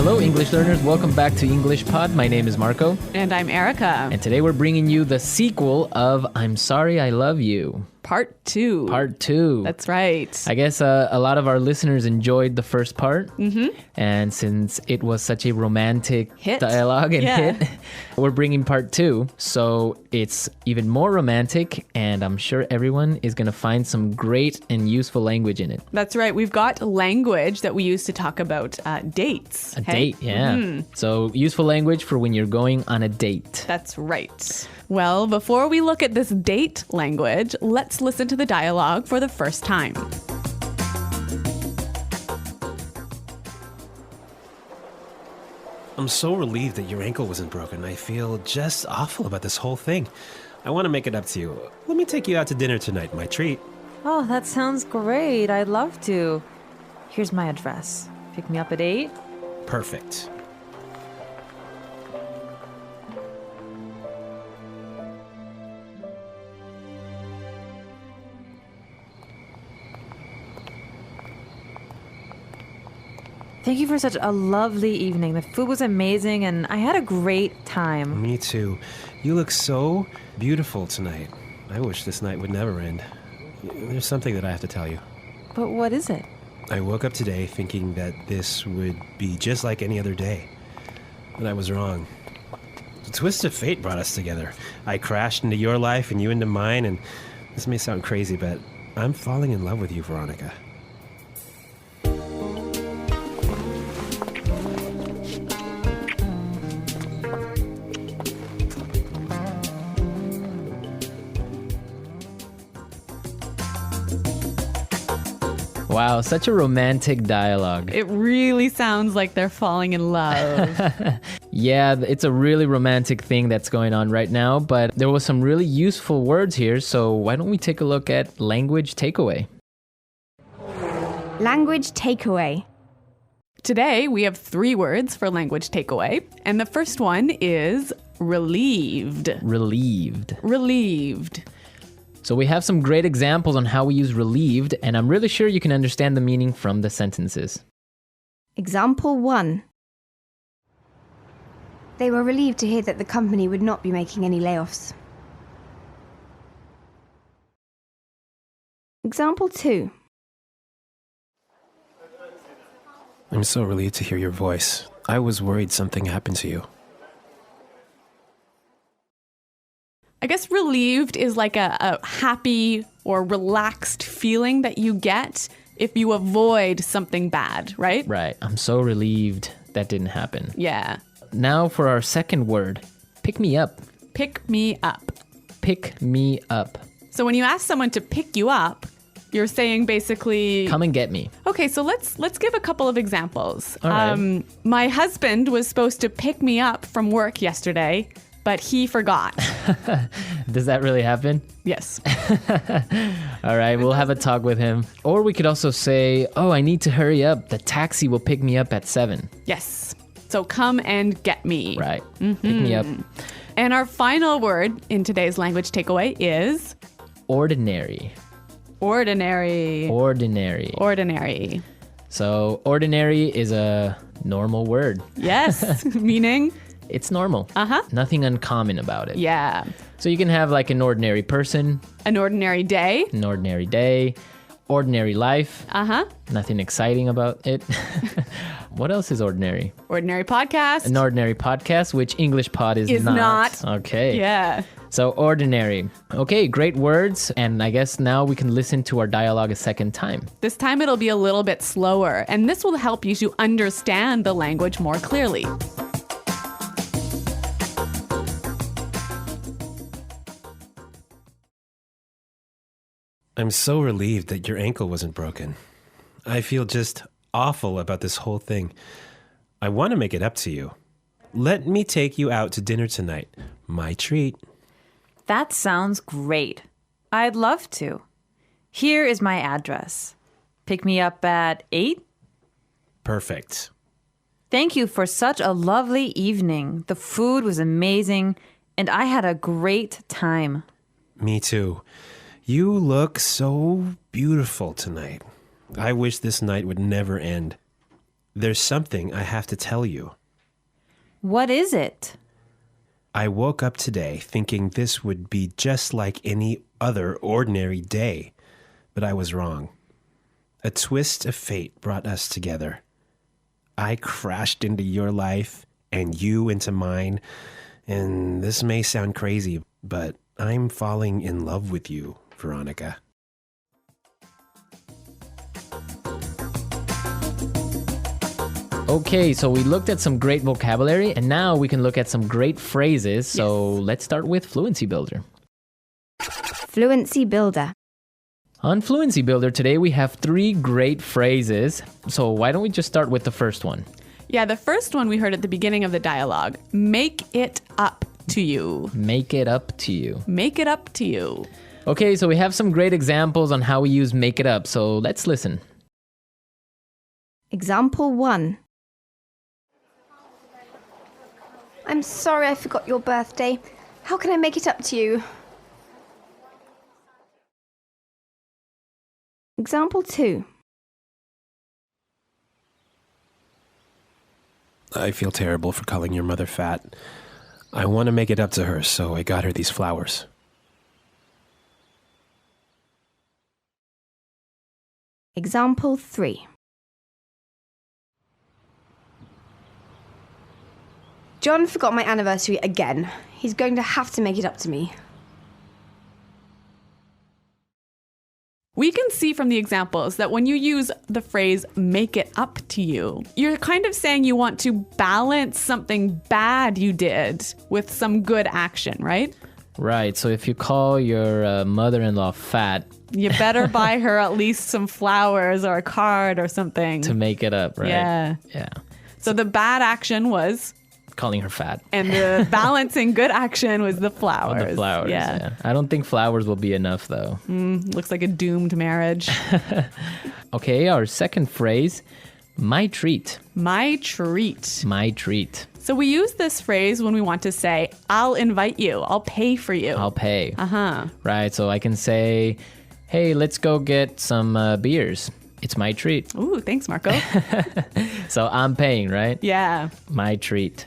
Hello, English learners. Welcome back to English Pod. My name is Marco. And I'm Erica. And today we're bringing you the sequel of I'm Sorry I Love You. Part 2. Part 2. That's right. I guess a lot of our listeners enjoyed the first part. Mm-hmm. And since it was such a romantic dialogue and hit, we're bringing part 2. So it's even more romantic, and I'm sure everyone is going to find some great and useful language in it. That's right. We've got language that we use to talk about dates. A date, yeah. Mm-hmm. So useful language for when you're going on a date. That's right. Well, before we look at this date language, let's listen to the dialogue for the first time. I'm so relieved that your ankle wasn't broken. I feel just awful about this whole thing. I want to make it up to you. Let me take you out to dinner tonight, my treat. Oh, that sounds great. I'd love to. Here's my address. Pick me up at 8. Perfect. Thank you for such a lovely evening. The food was amazing and I had a great time. Me too. You look so beautiful tonight. I wish this night would never end. There's something that I have to tell you. But what is it? I woke up today thinking that this would be just like any other day. But I was wrong. The twist of fate brought us together. I crashed into your life and you into mine, and this may sound crazy, but I'm falling in love with you, Veronica. Wow, such a romantic dialogue. It really sounds like they're falling in love. Yeah, it's a really romantic thing that's going on right now, but there was some really useful words here, so why don't we take a look at language takeaway? Language takeaway. Today, we have 3 words for language takeaway, and the first one is relieved. Relieved. Relieved. So we have some great examples on how we use relieved, and I'm really sure you can understand the meaning from the sentences. Example 1. They were relieved to hear that the company would not be making any layoffs. Example 2. I'm so relieved to hear your voice. I was worried something happened to you. I guess relieved is like a happy or relaxed feeling that you get if you avoid something bad, right? Right. I'm so relieved that didn't happen. Yeah. Now for our second word, pick me up. Pick me up. Pick me up. So when you ask someone to pick you up, you're saying basically... Come and get me. Okay, so let's give a couple of examples. All right. My husband was supposed to pick me up from work yesterday, but he forgot. Does that really happen? Yes. All right, we'll have a talk with him. Or we could also say, oh, I need to hurry up. The taxi will pick me up at 7. Yes. So come and get me. Right. Mm-hmm. Pick me up. And our final word in today's language takeaway is... Ordinary. Ordinary. Ordinary. Ordinary. So ordinary is a normal word. Yes. Meaning? It's normal. Uh-huh. Nothing uncommon about it. Yeah. So you can have like an ordinary person. An ordinary day. An ordinary day. Ordinary life. Uh-huh. Nothing exciting about it. What else is ordinary? Ordinary podcast. An ordinary podcast, which English Pod is not. Okay. Yeah. So ordinary. Okay, great words. And I guess now we can listen to our dialogue a second time. This time it'll be a little bit slower, and this will help you to understand the language more clearly. I'm so relieved that your ankle wasn't broken. I feel just awful about this whole thing. I want to make it up to you. Let me take you out to dinner tonight. My treat. That sounds great. I'd love to. Here is my address. Pick me up at 8? Perfect. Thank you for such a lovely evening. The food was amazing, and I had a great time. Me too. You look so beautiful tonight. I wish this night would never end. there's something I have to tell you. What is it? I woke up today thinking this would be just like any other ordinary day, but I was wrong. A twist of fate brought us together. I crashed into your life and you into mine, and this may sound crazy, but I'm falling in love with you, Veronica. Okay, so we looked at some great vocabulary, and now we can look at some great phrases. So let's start with Fluency Builder. Fluency Builder. On Fluency Builder today, we have 3 great phrases. So why don't we just start with the first one? Yeah, the first one we heard at the beginning of the dialogue. Make it up to you. Make it up to you. Make it up to you. Okay, so we have some great examples on how we use make it up. So let's listen. Example 1. I'm sorry I forgot your birthday. How can I make it up to you? Example 2. I feel terrible for calling your mother fat. I want to make it up to her, so I got her these flowers. Example 3. John forgot my anniversary again. He's going to have to make it up to me. We can see from the examples that when you use the phrase make it up to you, you're kind of saying you want to balance something bad you did with some good action, right? Right, so if you call your mother-in-law fat, you better buy her at least some flowers or a card or something. to make it up, right? Yeah. So the bad action was, Calling her fat. and the balancing good action was the flowers. Oh, the flowers, yeah. I don't think flowers will be enough, though. Looks like a doomed marriage. Okay, our second phrase, my treat. My treat. My treat. So we use this phrase when we want to say, I'll invite you. I'll pay for you. I'll pay. Uh-huh. Right, so I can say, hey, let's go get some beers. It's my treat. Ooh, thanks, Marco. So I'm paying, right? Yeah. My treat.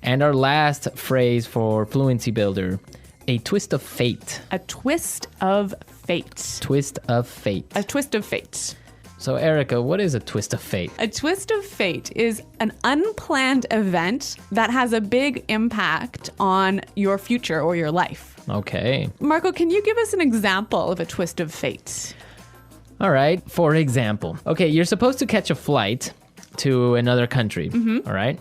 And our last phrase for Fluency Builder, a twist of fate. A twist of fate. Twist of fate. A twist of fate. So Erica, what is a twist of fate? A twist of fate is an unplanned event that has a big impact on your future or your life. Okay. Marco, can you give us an example of a twist of fate? All right. For example, okay, you're supposed to catch a flight to another country, all right?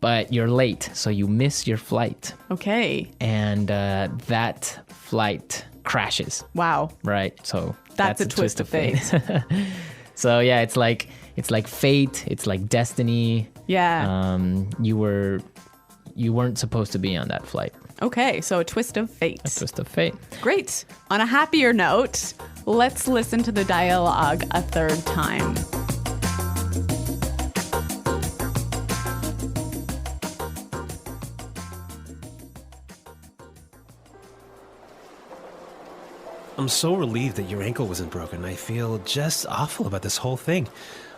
But you're late, so you miss your flight. Okay. And that flight crashes, Wow. right? So That's a twist of fate. So yeah, it's like fate, it's like destiny. Yeah. You weren't supposed to be on that flight. Okay, so a twist of fate. A twist of fate. Great. On a happier note, let's listen to the dialogue a third time. I'm so relieved that your ankle wasn't broken. I feel just awful about this whole thing.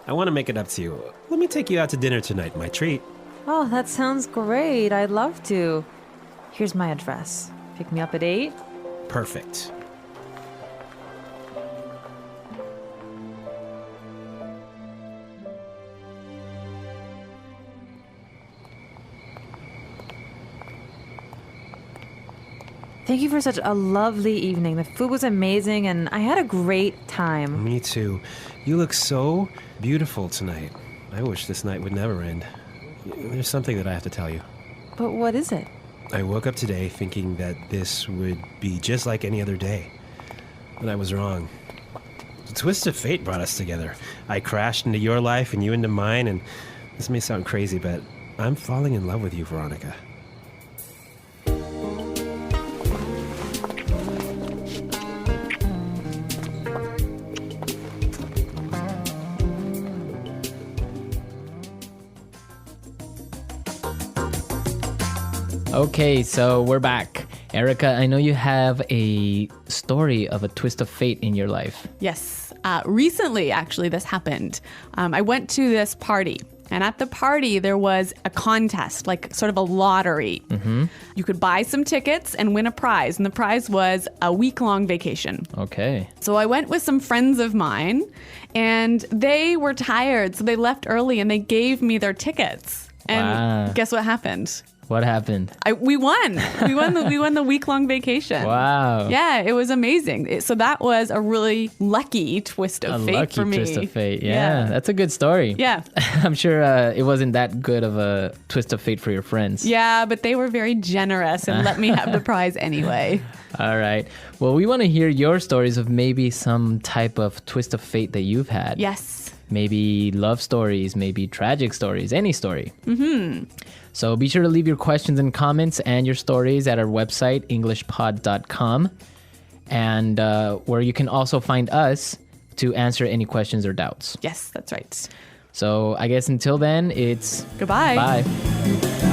I want to make it up to you. Let me take you out to dinner tonight, my treat. Oh, that sounds great. I'd love to. Here's my address. Pick me up at 8. Perfect. Thank you for such a lovely evening. The food was amazing and I had a great time. Me too. You look so beautiful tonight. I wish this night would never end. There's something that I have to tell you. But what is it? I woke up today thinking that this would be just like any other day, but I was wrong. The twist of fate brought us together. I crashed into your life and you into mine, and this may sound crazy, but I'm falling in love with you, Veronica. Okay, so we're back. Erica, I know you have a story of a twist of fate in your life. Yes. Recently, actually, this happened. I went to this party And at the party, there was a contest, like sort of a lottery. You could buy some tickets and win a prize. And the prize was a week-long vacation. Okay. So I went with some friends of mine, and they were tired. So they left early and they gave me their tickets. And Wow. guess what happened? What happened? We won. We won the week-long vacation. Wow. Yeah, it was amazing. So that was a really lucky twist of fate lucky for me. twist of fate. Yeah, that's a good story. Yeah. I'm sure it wasn't that good of a twist of fate for your friends. Yeah, but they were very generous and let me have the prize anyway. All right. Well, we want to hear your stories of maybe some type of twist of fate that you've had. Yes. Maybe love stories, maybe tragic stories, any story. So be sure to leave your questions and comments and your stories at our website, englishpod.com, and where you can also find us to answer any questions or doubts. Yes, that's right. So I guess until then, it's Goodbye. bye.